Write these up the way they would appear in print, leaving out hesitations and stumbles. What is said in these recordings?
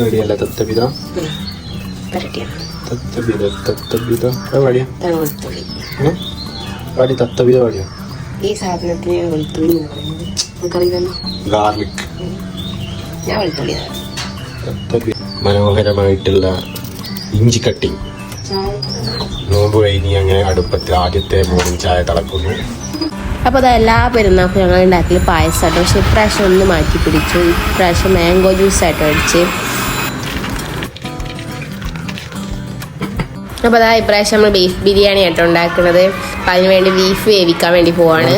റെഡിയല്ല തത്തബിത പാടി തത്തബിത പാടിയോ? ഈ സാധനത്തിന് വെളുത്തുള്ളി നമുക്കറിയാലോ, ഗാർലിക്. ഞാൻ വെളുത്തുള്ളി. മനോഹരമായിട്ടുള്ള ഇഞ്ചി കട്ടിങ്. നോമ്പ് കഴിഞ്ഞ് അങ്ങനെ അടുപ്പത്തിൽ ആദ്യത്തെ മോർണിംഗ് ചായ തിളക്കുന്നു. അപ്പോൾ അത് എല്ലാ പെരുന്നാൾക്കും ഞങ്ങൾ ഉണ്ടാക്കൽ പായസമായിട്ട്, പക്ഷെ ഇപ്രാവശ്യം ഒന്ന് മാറ്റി പിടിച്ചു. ഇപ്രാവശ്യം മാംഗോ ജ്യൂസായിട്ട് അടിച്ച്. അപ്പോൾ അതാ ഇപ്രാവശ്യം നമ്മൾ ബീഫ് ബിരിയാണി ആയിട്ടോ ഉണ്ടാക്കുന്നത്. അപ്പം അതിന് വേണ്ടി ബീഫ് വേവിക്കാൻ വേണ്ടി പോവാണ്.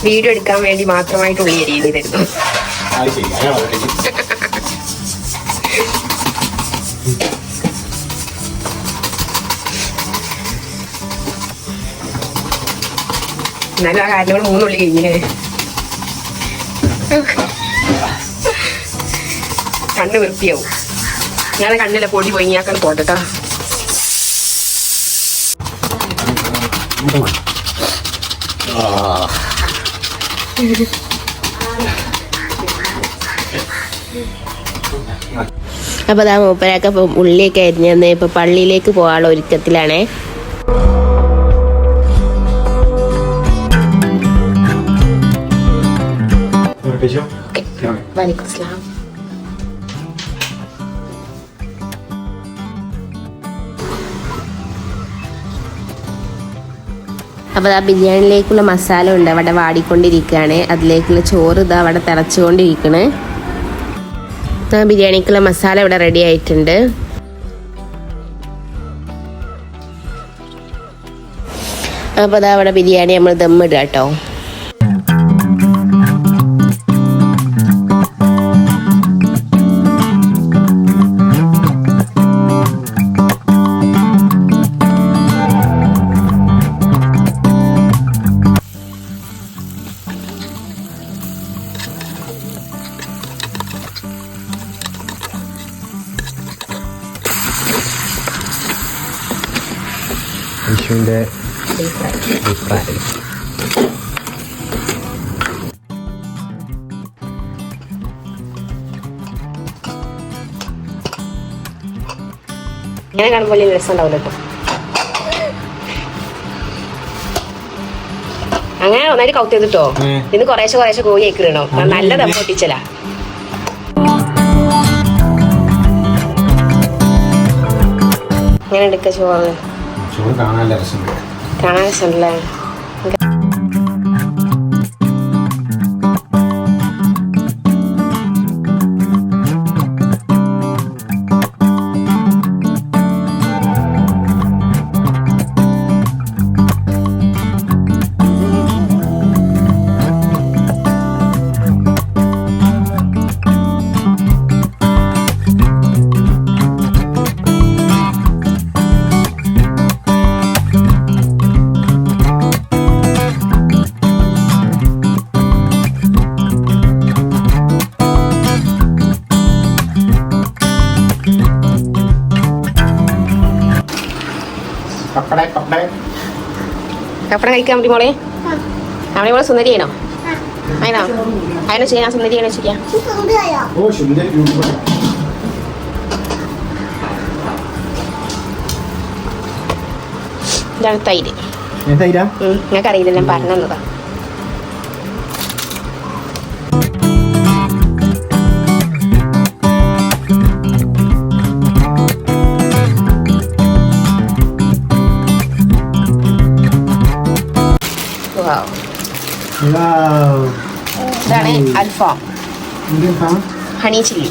വീഡിയോ എടുക്കാൻ വേണ്ടി മാത്രമായിട്ട് ഉള്ളി അരിയുന്നു തരുന്നു. എന്നാലും ആ കാരണങ്ങൾ 3 ഉള്ളി കഴിഞ്ഞില്ലേ. കണ്ണ് വൃത്തിയാവും. ഞാൻ കണ്ണിലെ പൊടി പോയി ഞാക്കണ്ട് പോട്ടെട്ടോ. അപ്പോൾ അതാ മൂപ്പരൊക്കെ ഇപ്പം ഉള്ളിയൊക്കെ അരിഞ്ഞ് ഇപ്പൊ പള്ളിയിലേക്ക് പോകാനുള്ള ഒരുക്കത്തിലാണേ. വലൈക്കും അസ്സലാം. അപ്പോൾ ആ ബിരിയാണിയിലേക്കുള്ള മസാല ഉണ്ട് അവിടെ വാടിക്കൊണ്ടിരിക്കുകയാണ്. അതിലേക്കുള്ള ചോറ് ഇതാ അവിടെ തിളച്ചുകൊണ്ടിരിക്കണേ. ബിരിയാണിക്കുള്ള മസാല ഇവിടെ റെഡി ആയിട്ടുണ്ട്. അപ്പോൾ അതാ അവിടെ ബിരിയാണി നമ്മൾ ദമ്മിടുക കേട്ടോ. വിഷുവിൻ്റെ അഭിപ്രായം. ഇങ്ങനെ കാണുമ്പോൾ വലിയ രസം ഉണ്ടാവില്ല കേട്ടോ. അങ്ങനെ ഒന്നായിട്ട് കൗത്ത് ചെയ്തിട്ടോ. ഇന്ന് കുറേശ്ശെ കോഴി ആയിക്കിടണോ. നല്ല ദം പൊട്ടിച്ചലാ. ഇങ്ങനെ എടുക്ക ചോറ്. കാണാൻ രസമുണ്ട്. കാണാൻ രസമുണ്ടല്ലേ. പപ്പടം കഴിക്കാൻ വേണ്ടി മോളെ. അവിടെ മോളെ സുന്ദരി ചെയ്യണോ? അതിനോ അതിനോ ചെയ്യാൻ സുന്ദരി ചെയ്യണോ ചെയ്യാം. ഇതാണ് തൈര്. ഞങ്ങൾക്ക് അറിയില്ല, ഞാൻ പറഞ്ഞു തന്നതാ. ഇതാണ് അൽഫാം, ഹണി ചില്ലി.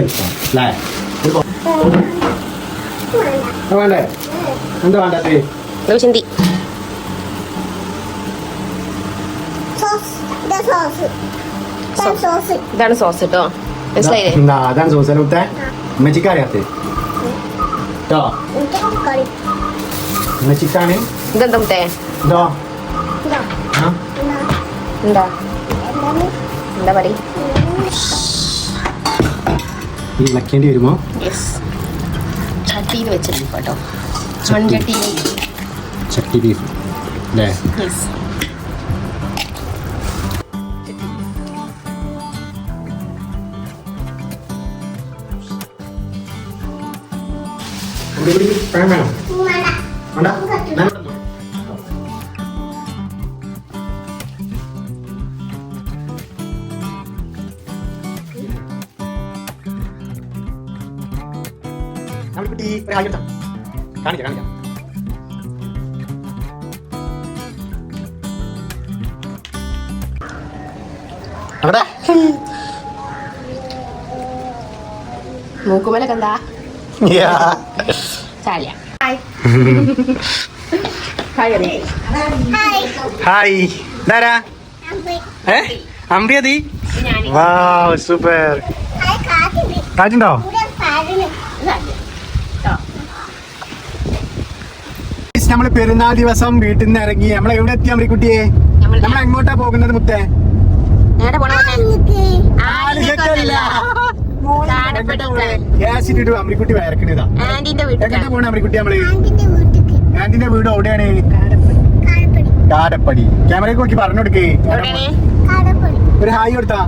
അൽഫാം വേണ്ടേ? എന്താ വേണ്ടത്? ചിന്തി ഇതാണ് സോസ് കേട്ടോ. മനസ്സിലായില്ലേ? അതാണ് സോസ്. ഉമ്മച്ചിക്കറിയാത്ത ഉമ്മച്ചിക്കാണ്. ഇതെന്താ മുട്ടേ? ഇതോ എന്താ എന്താ പറ ഇളക്കേണ്ടി വരുമോ? ചട്ടിയിൽ വെച്ച ബീഫ് കേട്ടോ. മൺചട്ടിയിൽ. ചട്ടി ബീഫ് അല്ലേ? യെസ്. കാണിക്കാം. അവിടെ മൂക്കുമലൊക്കെ എന്താ ചാലിയ. ഹായ് ഇതാരാ? അമ്പിയതി. Wow super. കാറ്റുണ്ടോ? നമ്മള് പെരുന്നാൾ ദിവസം വീട്ടിൽ നിന്ന് ഇറങ്ങി നമ്മളെ എവിടെ എത്തി അമ്രിക്കുട്ടിയെ? നമ്മൾ എങ്ങോട്ടാ പോകുന്നത് മുത്തേ? അമ്രിക്കുട്ടി വയറക്കണതാ. എങ്ങോട്ടാ പോണ അമ്രിക്കുട്ടി? നമ്മള് ആന്റിന്റെ വീട് എവിടെയാണ്? കാടപ്പടി. ക്യാമറയ്ക്ക് നോക്കി പറഞ്ഞു കൊടുക്കേ. ഒരു ഹായ് കൊടുത്താ.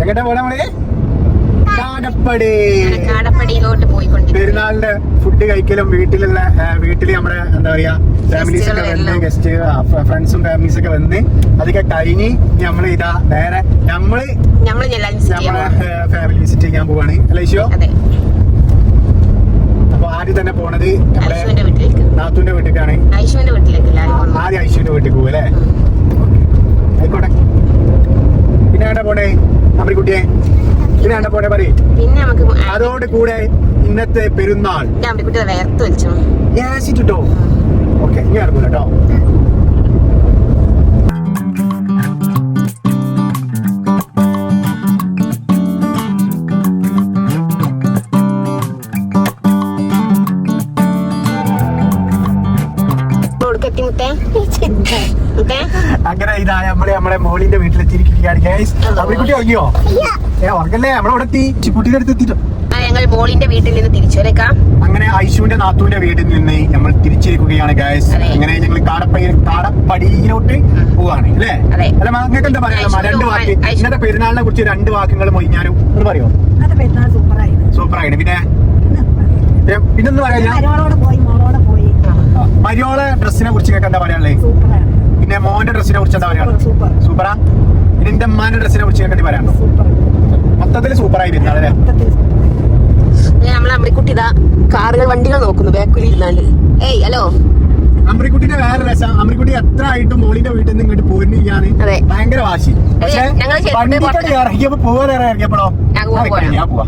എങ്ങോട്ടാ പോണ നമ്മള്? കാടപ്പടിയിലോട്ട് പോയിക്കൊണ്ട് പെരുന്നാളിന്റെ ഫുഡ് കഴിക്കലും വീട്ടില് നമ്മുടെ എന്താ പറയാ ഫാമിലീസ് ഒക്കെ വന്ന് ഗസ്റ്റ് ഫ്രണ്ട്സും ഫാമിലീസ് ഒക്കെ വന്ന് അതൊക്കെ കഴിഞ്ഞ് നമ്മള് ഇതാ നേരെ നമ്മളെ ഫാമിലി വിസിറ്റ് ചെയ്യാൻ പോവാണ് അല്ലേ ഈശോ? അപ്പൊ ആദ്യം തന്നെ പോണത് നമ്മുടെ നാത്തൂന്റെ വീട്ടിലേക്കാണ്. ആദ്യം ഐശുവിന്റെ വീട്ടിൽ പോകും അല്ലേ? ആയിക്കോട്ടെ. പിന്നെ എവിടെ പോണേ അമ്രിക്കുട്ടിയെ? പിന്നെ എവിടെ പോണേ പറയും. പിന്നെ നമുക്ക് അതോട് കൂടെ ഇന്നത്തെ പെരുന്നാൾ ട്ടോ. ഓക്കെ ഇനി ഇറങ്ങൂല കേട്ടോ. അങ്ങനെ ഇതാ നമ്മളെ മോളിന്റെ വീട്ടിലെത്തിയിരിക്കുകയാണ്. അമ്രിക്കുട്ടി ഉറങ്ങിയോ? ഉറങ്ങല്ലേ? നമ്മളവിടെ എത്തി. കുട്ടിയുടെ അടുത്ത് എത്തിട്ടോ. ഞങ്ങൾ മോളിന്റെ വീട്ടിൽ നിന്ന് തിരിച്ചേക്കാം. അങ്ങനെ ഐശുവിന്റെ നാത്തൂന്റെ വീട്ടിൽ നിന്ന് നമ്മൾ തിരിച്ചിരിക്കുകയാണ് ഗൈസ്. അങ്ങനെ ഞങ്ങൾ കാടപ്പടിയിലോട്ട് പോവാണ് അല്ലേ? അല്ല നിങ്ങൾക്ക് എന്താ പറയാ? രണ്ട് വാക്ക് ഇന്നത്തെ പെരുന്നാളിനെ കുറിച്ച് രണ്ട് വാക്കുകൾ മൊയ്ഞ്ഞാലും ഒന്ന് പറയോ? സൂപ്പറായിട്ട്. പിന്നൊന്നും പറയാ. മരിയോളെ ഡ്രസ്സിനെ കുറിച്ച് നിങ്ങൾക്ക് എന്താ പറയാനുള്ളത്? പിന്നെ മോന്റെ ഡ്രസ്സിനെ കുറിച്ച് എന്താ പറയാ? സൂപ്പറാ. പിന്നെ എന്റെ അമ്മാന്റെ ഡ്രസ്സിനെ കുറിച്ച് നിങ്ങൾക്ക് പറയാനുണ്ടോ? മൊത്തത്തില് സൂപ്പറായി പെരുന്നാളല്ലേ? നമ്മളെ അമ്രിക്കുട്ടി ഇതാ കാറുകൾ വണ്ടികൾ നോക്കുന്നു ബാക്കിൽ ഇരുന്നാണ്ട്. ഏയ് ഹലോ. അമ്രിക്കുട്ടിന്റെ വേറെ രസം, അമ്രിക്കുട്ടി എത്ര ആയിട്ടും മോളിന്റെ വീട്ടിൽ നിന്ന് ഇങ്ങോട്ട് പോരുന്നില്ലാന്ന് ഭയങ്കര വാശി. പക്ഷെ ഇറങ്ങിയപ്പോ പോവാൻ ഇറങ്ങിയപ്പോഴോ ഞാൻ പോവാ